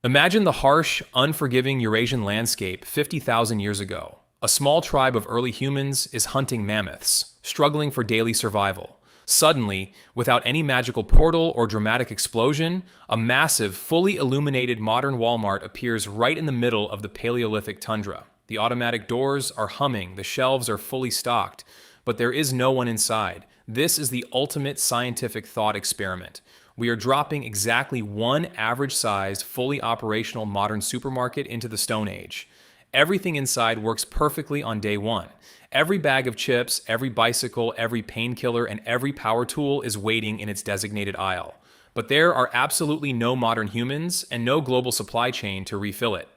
Imagine the harsh, unforgiving Eurasian landscape 50,000 years ago. A small tribe of early humans is hunting mammoths, struggling for daily survival. Suddenly, without any magical portal or dramatic explosion, a massive, fully illuminated modern Walmart appears right in the middle of the Paleolithic tundra. The automatic doors are humming, the shelves are fully stocked, but there is no one inside. This is the ultimate scientific thought experiment. We are dropping exactly one average-sized, fully operational modern supermarket into the Stone Age. Everything inside works perfectly on day one. Every bag of chips, every bicycle, every painkiller, and every power tool is waiting in its designated aisle. But there are absolutely no modern humans and no global supply chain to refill it.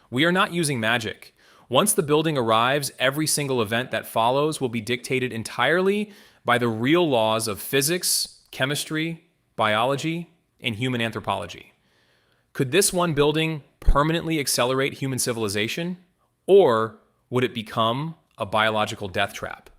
We are not using magic. Once the building arrives, every single event that follows will be dictated entirely by the real laws of physics, chemistry, biology, and human anthropology. Could this one building permanently accelerate human civilization? Or would it become a biological death trap?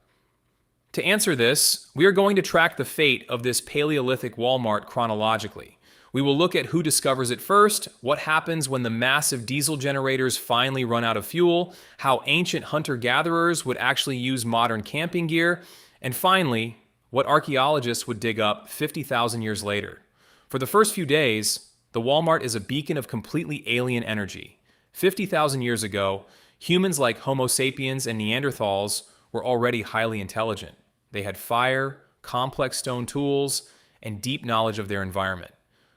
To answer this, we are going to track the fate of this Paleolithic Walmart chronologically. We will look at who discovers it first, what happens when the massive diesel generators finally run out of fuel, how ancient hunter-gatherers would actually use modern camping gear, and finally, what archaeologists would dig up 50,000 years later. For the first few days, the Walmart is a beacon of completely alien energy. 50,000 years ago, humans like Homo sapiens and Neanderthals were already highly intelligent. They had fire, complex stone tools, and deep knowledge of their environment.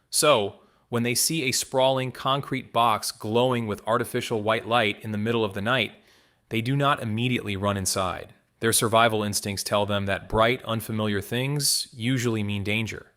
So, when they see a sprawling concrete box glowing with artificial white light in the middle of the night, they do not immediately run inside. Their survival instincts tell them that bright, unfamiliar things usually mean danger.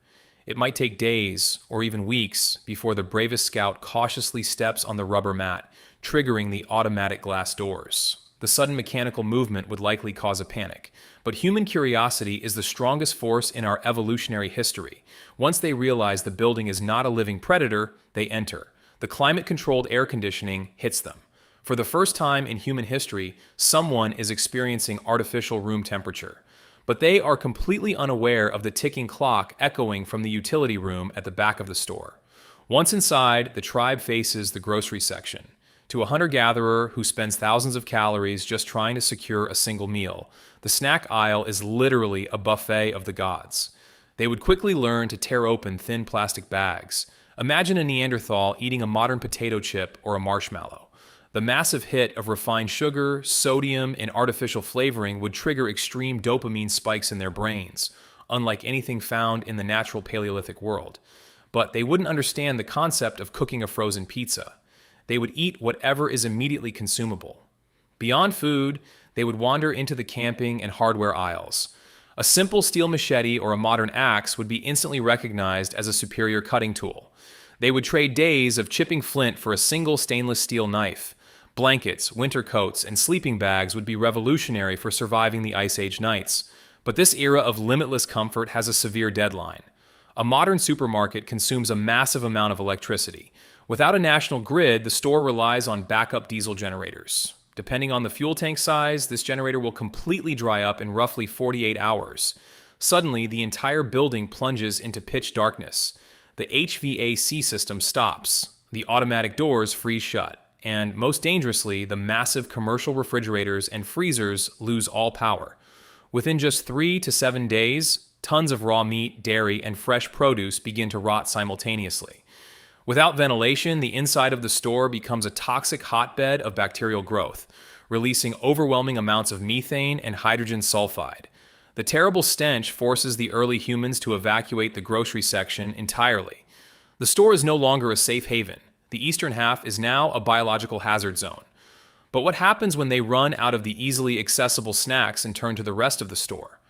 It might take days or even weeks before the bravest scout cautiously steps on the rubber mat, triggering the automatic glass doors. The sudden mechanical movement would likely cause a panic, but human curiosity is the strongest force in our evolutionary history. Once they realize the building is not a living predator, they enter. The climate-controlled air conditioning hits them. For the first time in human history, someone is experiencing artificial room temperature. But they are completely unaware of the ticking clock echoing from the utility room at the back of the store. Once inside, the tribe faces the grocery section. To a hunter-gatherer who spends thousands of calories just trying to secure a single meal, the snack aisle is literally a buffet of the gods. They would quickly learn to tear open thin plastic bags. Imagine a Neanderthal eating a modern potato chip or a marshmallow. The massive hit of refined sugar, sodium, and artificial flavoring would trigger extreme dopamine spikes in their brains, unlike anything found in the natural Paleolithic world. But they wouldn't understand the concept of cooking a frozen pizza. They would eat whatever is immediately consumable. Beyond food, they would wander into the camping and hardware aisles. A simple steel machete or a modern axe would be instantly recognized as a superior cutting tool. They would trade days of chipping flint for a single stainless steel knife. Blankets, winter coats, and sleeping bags would be revolutionary for surviving the Ice Age nights. But this era of limitless comfort has a severe deadline. A modern supermarket consumes a massive amount of electricity. Without a national grid, the store relies on backup diesel generators. Depending on the fuel tank size, this generator will completely dry up in roughly 48 hours. Suddenly, the entire building plunges into pitch darkness. The HVAC system stops. The automatic doors freeze shut. And most dangerously, the massive commercial refrigerators and freezers lose all power. Within just 3 to 7 days, tons of raw meat, dairy, and fresh produce begin to rot simultaneously. Without ventilation, the inside of the store becomes a toxic hotbed of bacterial growth, releasing overwhelming amounts of methane and hydrogen sulfide. The terrible stench forces the early humans to evacuate the grocery section entirely. The store is no longer a safe haven. The eastern half is now a biological hazard zone. But what happens when they run out of the easily accessible snacks and turn to the rest of the store?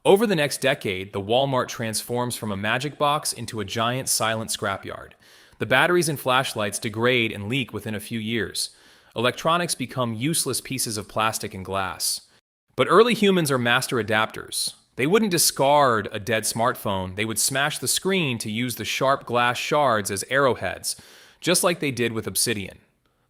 Over the next decade, the Walmart transforms from a magic box into a giant silent scrapyard. The batteries and flashlights degrade and leak within a few years. Electronics become useless pieces of plastic and glass. But early humans are master adapters. They wouldn't discard a dead smartphone, they would smash the screen to use the sharp glass shards as arrowheads, just like they did with obsidian.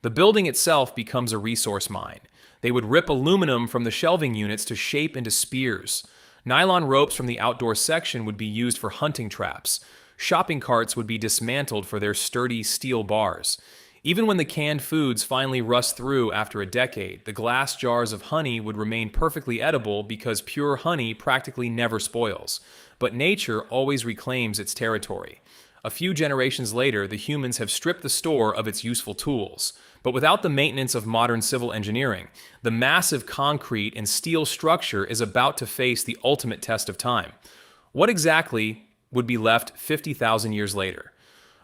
The building itself becomes a resource mine. They would rip aluminum from the shelving units to shape into spears. Nylon ropes from the outdoor section would be used for hunting traps. Shopping carts would be dismantled for their sturdy steel bars. Even when the canned foods finally rust through after a decade, the glass jars of honey would remain perfectly edible because pure honey practically never spoils. But nature always reclaims its territory. A few generations later, the humans have stripped the store of its useful tools. But without the maintenance of modern civil engineering, the massive concrete and steel structure is about to face the ultimate test of time. What exactly would be left 50,000 years later?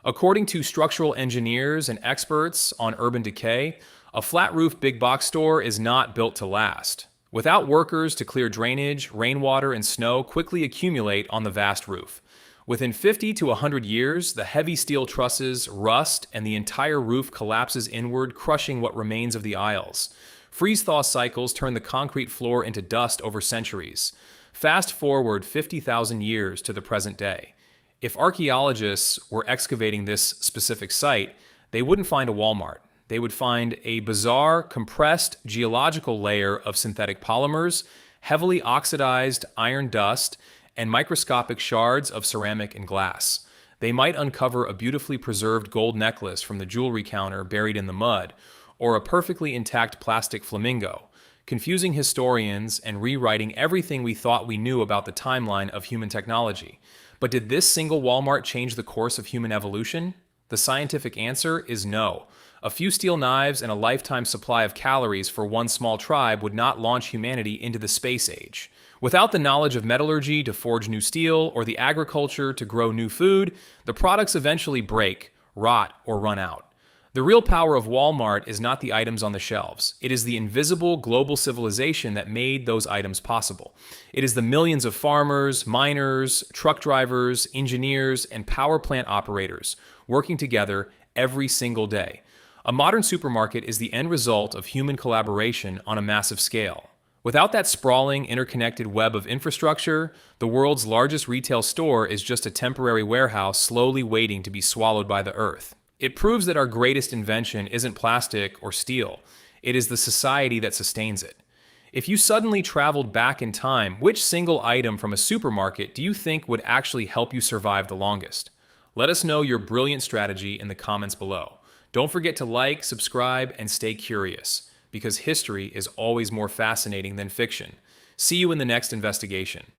According to structural engineers and experts on urban decay, a flat roof big box store is not built to last. Without workers to clear drainage, rainwater and snow quickly accumulate on the vast roof. Within 50 to 100 years, the heavy steel trusses rust and the entire roof collapses inward, crushing what remains of the aisles. Freeze-thaw cycles turn the concrete floor into dust over centuries. Fast forward 50,000 years to the present day. If archaeologists were excavating this specific site, they wouldn't find a Walmart. They would find a bizarre, compressed geological layer of synthetic polymers, heavily oxidized iron dust, and microscopic shards of ceramic and glass. They might uncover a beautifully preserved gold necklace from the jewelry counter buried in the mud, or a perfectly intact plastic flamingo, confusing historians and rewriting everything we thought we knew about the timeline of human technology. But did this single Walmart change the course of human evolution? The scientific answer is no. A few steel knives and a lifetime supply of calories for one small tribe would not launch humanity into the space age. Without the knowledge of metallurgy to forge new steel or the agriculture to grow new food, the products eventually break, rot, or run out. The real power of Walmart is not the items on the shelves. It is the invisible global civilization that made those items possible. It is the millions of farmers, miners, truck drivers, engineers, and power plant operators working together every single day. A modern supermarket is the end result of human collaboration on a massive scale. Without that sprawling, interconnected web of infrastructure, the world's largest retail store is just a temporary warehouse slowly waiting to be swallowed by the earth. It proves that our greatest invention isn't plastic or steel. It is the society that sustains it. If you suddenly traveled back in time, which single item from a supermarket do you think would actually help you survive the longest? Let us know your brilliant strategy in the comments below. Don't forget to like, subscribe, and stay curious, because history is always more fascinating than fiction. See you in the next investigation.